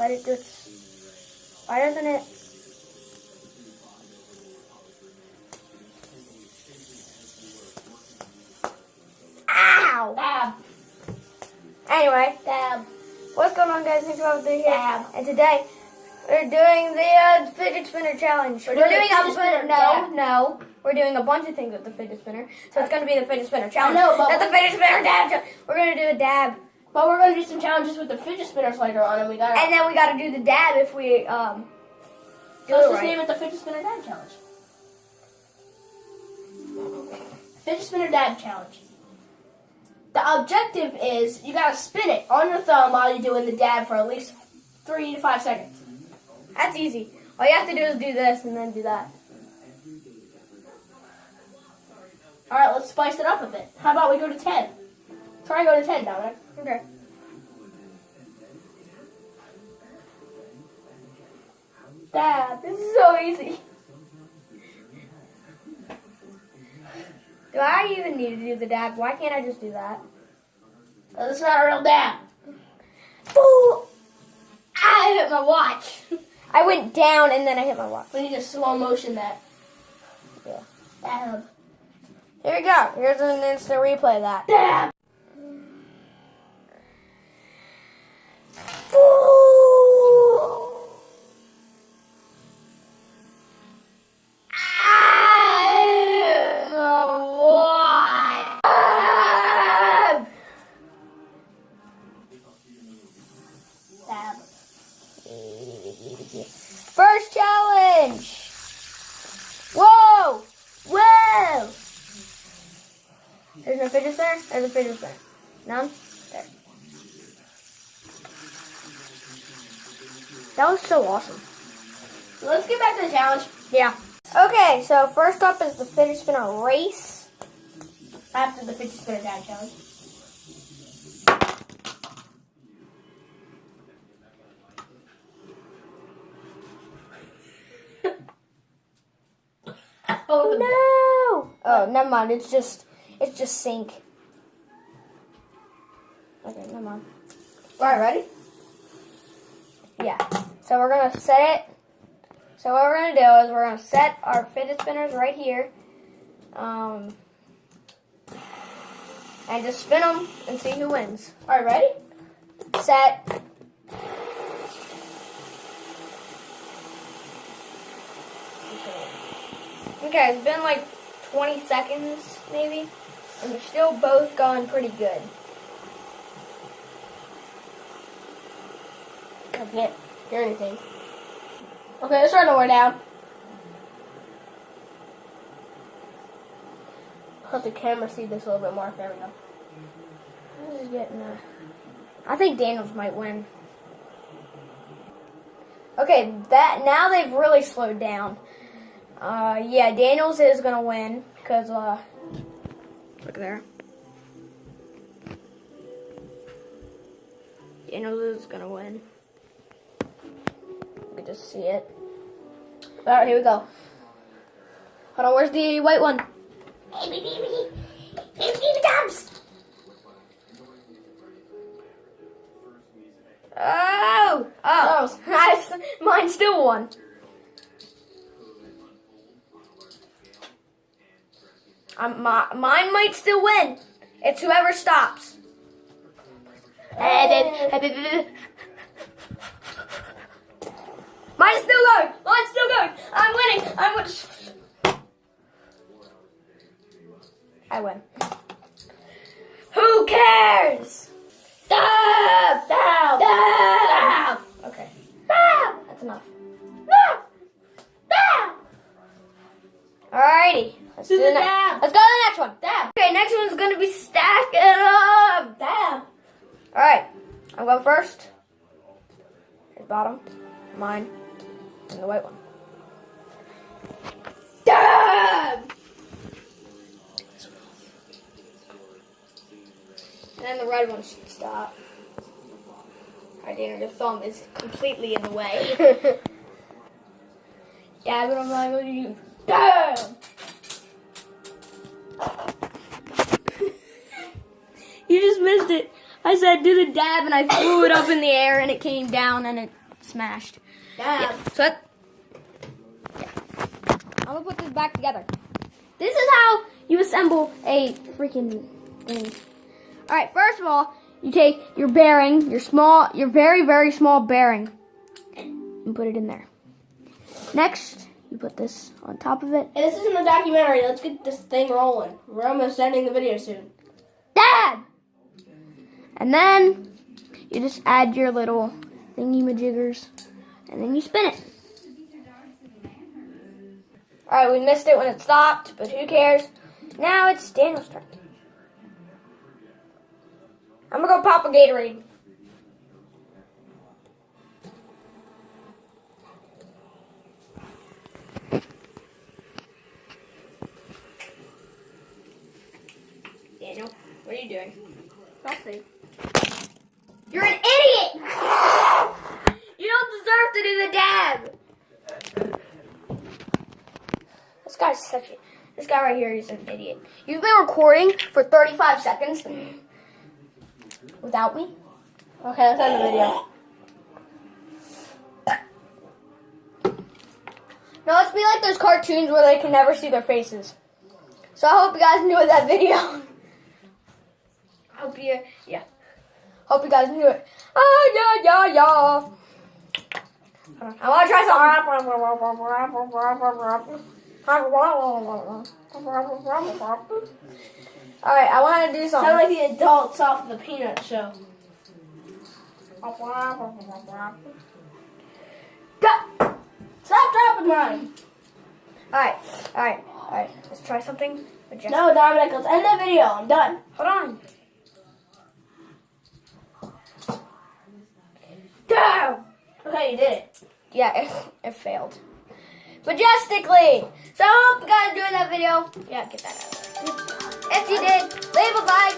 Let it do its... Why doesn't it... Ow! Dab. Anyway, Dab. what's going on, guys? Thanks for being here. Dab. And today, we're doing the fidget spinner challenge. We're doing a fidget spinner. No. We're doing a bunch of things with the fidget spinner. So it's going to be the fidget spinner challenge. I know, but... That's the fidget spinner dab challenge. We're going to do a dab. But we're going to do some challenges with the fidget spinners later on, and we got. And then we got to do the dab if we do Let's it just right. name it the fidget spinner dab challenge. Fidget spinner dab challenge. The objective is you got to spin it on your thumb while you're doing the dab for at least 3 to 5 seconds. That's easy. All you have to do is do this and then do that. All right, let's spice it up a bit. How about we go to 10? Try and go to 10, Dominic. Okay. Dab. This is so easy. Do I even need to do the dab? Why can't I just do that? Because it's not a real dab. Ooh! I hit my watch. I went down and then I hit my watch. We need to slow motion that. Yeah. Dab. Here we go. Here's an instant replay of that. Dab. First challenge. Whoa! Whoa! There's no fidget spinner? There's a fidget spinner. None? There. That was so awesome. Let's get back to the challenge. Yeah. Okay, so first up is the fidget spinner race. After the fidget spinner dab challenge. Oh no! Oh, never mind. It's just sink. Okay, never mind. Alright, ready? Yeah. So we're gonna set it. So what we're gonna do is we're gonna set our fidget spinners right here, and just spin them and see who wins. Alright, ready? Set. Okay, it's been like 20 seconds, maybe, and they're still both going pretty good. I can't hear anything. Okay, let's try to wear down. Let the camera see this a little bit more. There we go. This is getting I think Daniels might win. Okay, now they've really slowed down. Yeah, Daniels is gonna win because look there. Daniels is gonna win. You can just see it. All right, here we go. Hold on, where's the white one? Dubs. Oh! Mine still won. Mine might still win. It's whoever stops. Mine's still going. Mine's still going. I'm winning. I win. Who cares? Dab. Dab. Dab. Okay. Dab. That's enough. Dab. Dab. Alrighty. Let's Do do the the dab. Let's go to the next one. Dab. Okay, next one's gonna be stack it up. Dab. Alright. I'm going first. Here's bottom. Mine. And the white one. Dab! And then the red one should stop. Alright, Dana, your thumb is completely in the way. Yeah, but I'm like, what do you do? Damn! You just missed it. I said do the dab and I threw it up in the air and it came down and it smashed. Yeah. So I'm gonna put this back together. This is how you assemble a freaking thing. All right, first of all, you take your bearing, your very, very small bearing, and put it in there. Next, you put this on top of it. Hey, this isn't a documentary. Let's get this thing rolling. We're almost ending the video soon. Dad! And then you just add your little thingy-majiggers, and then you spin it. Alright, we missed it when it stopped, but who cares? Now it's Daniel's turn. I'm gonna go pop a Gatorade. Daniel, what are you doing? Nothing. You're an idiot! You don't deserve to do the dab! This guy right here is an idiot. You've been recording for 35 seconds without me. Okay, let's end the video. No, let's be like those cartoons where they can never see their faces. So I hope you guys enjoyed that video. Hope you guys enjoyed it. Yeah. I want to try something. Alright, I want to do something. Sound like the adults off the Peanut Show. Stop dropping mine. Alright. Let's try something. No, Dominic, let's end the video. I'm done. Hold on. Damn! Okay, you did it. Yeah, it failed. Majestically! So I hope you guys enjoyed that video. Yeah, get that out of there. If you did, leave a like,